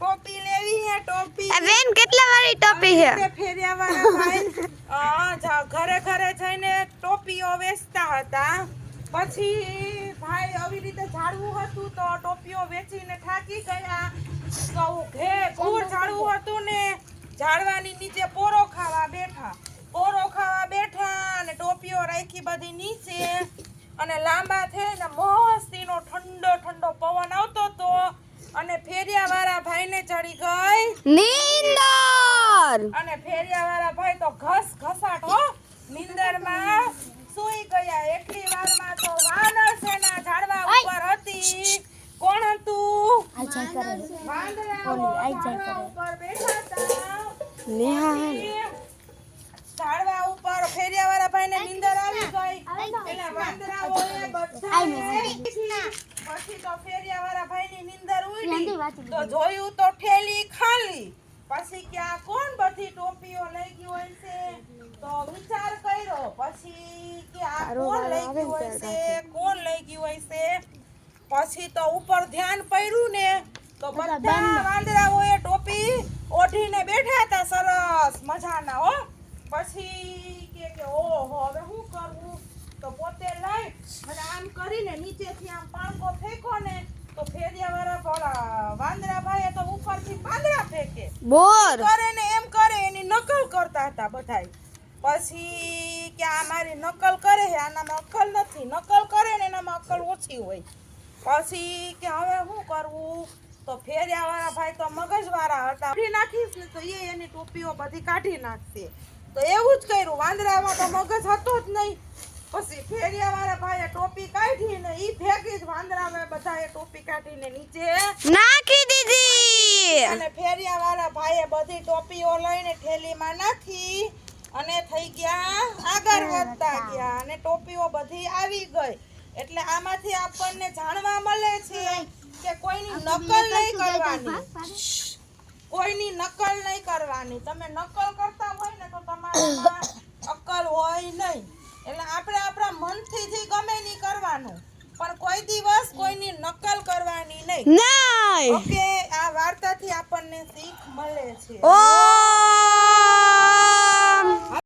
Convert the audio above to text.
टोपी लेवी है टोपी બેન કેટલા વાળી ટોપી છે फेरिया वाला भाई घरे घरे जईने टोपीओ वेचता હતા પછી ભાઈ આવી રીતે ઝાડવું હતું તો ટોપીઓ વેચીને થાકી ગયા તો ઘે ઘૂર ઝાડવું હતું ને ઝાડવાની નીચે પોરો ખાવા બેઠા અને ટોપીઓ રાખી બધી નીચે અને લાંબા થઈને મસ્તીનો ઠંડો ઠંડો પવન આવતો તો અને ફેરિયાવાળા ભાઈને ચડી ગઈ નીંદર અને ફેરિયાવાળા ભાઈ તો ઘસાટ હો નીંદરમાં સૂઈ ગયા એટલી વારમાં તો વાનર સેના ઝાડવા ઉપર હતી કોણ હતું વાંદરાઓ ઝાડવા ઉપર બેઠા હતા ઝાડવા ઉપર ફેરિયાવાળા ભાઈને નીંદર આવી ગઈ એટલે વાંદરાઓએ બધાએ પછી તો ફેરિયાવાળા ભાઈની નીંદર ઉડી તો જોયું તો ઠેલી ખાલી પછી કે આ કોણ બધી ટોપીઓ લઈ ગઈ હોય છે તો વિચાર કર્યો પછી કે આ કોણ લઈ ગયું હોય છે પછી તો ઉપર ધ્યાન પડ્યું ને તો બધા વાંદરાઓએ ટોપી ઓઢીને બેઠા હતા સરસ મજાના હો પછી કે ઓહો હવે શું કરવું તો પોતે લઈ અને આમ કરીને નીચેથી આમ પાંખો ફેંકો ને તો ફેરિયાવાળા ભોળા વાંદરા ભાઈ તો ઉપરથી પાંદડા ફેંકે બોર કરે ને એમ કરે એની નકલ કરતા હતા બધાય પછી કે આ મારી નકલ કરે છે આનામાં અક્કલ નથી નકલ કરે ને એનામાં અક્કલ ઓછી હોય પછી કે હવે શું કરવું તો ફેરિયાવાળા ભાઈ તો મગજવાળા હતા કાઢી નાખીશ ને તો એની ટોપીઓ બધી કાઢી નાખશે તો એવું જ કર્યું વાંદરામાં તો મગજ હતો જ નહીં પછી ફેરિયાવાળા ભાઈએ ટોપી કાઢી ને ઈ ફેંકી જ વાંદરામાં બધાએ ટોપી કાઢીને નીચે નાખી દીધી અને ફેરિયાવાળા ભાઈએ બધી ટોપીઓ લઈને થેલીમાં નાખી અને થઈ ગયા આગળ વધતા ગયા અને ટોપીઓ બધી આવી ગઈ એટલે આમાંથી આપણને જાણવા મળે છે કે કોઈની નકલ નહીં કરવાની તમે નકલ કરતા હોય ને તો તમારામાં અક્કલ હોય નહીં એટલે આપણે આપણા મનથી જે ગમે નહીં કરવાનું પણ કોઈ દિવસ કોઈની નકલ કરવાની નહીં ઓકે આ વાર્તાથી આપણને શીખ મળે છે ઓ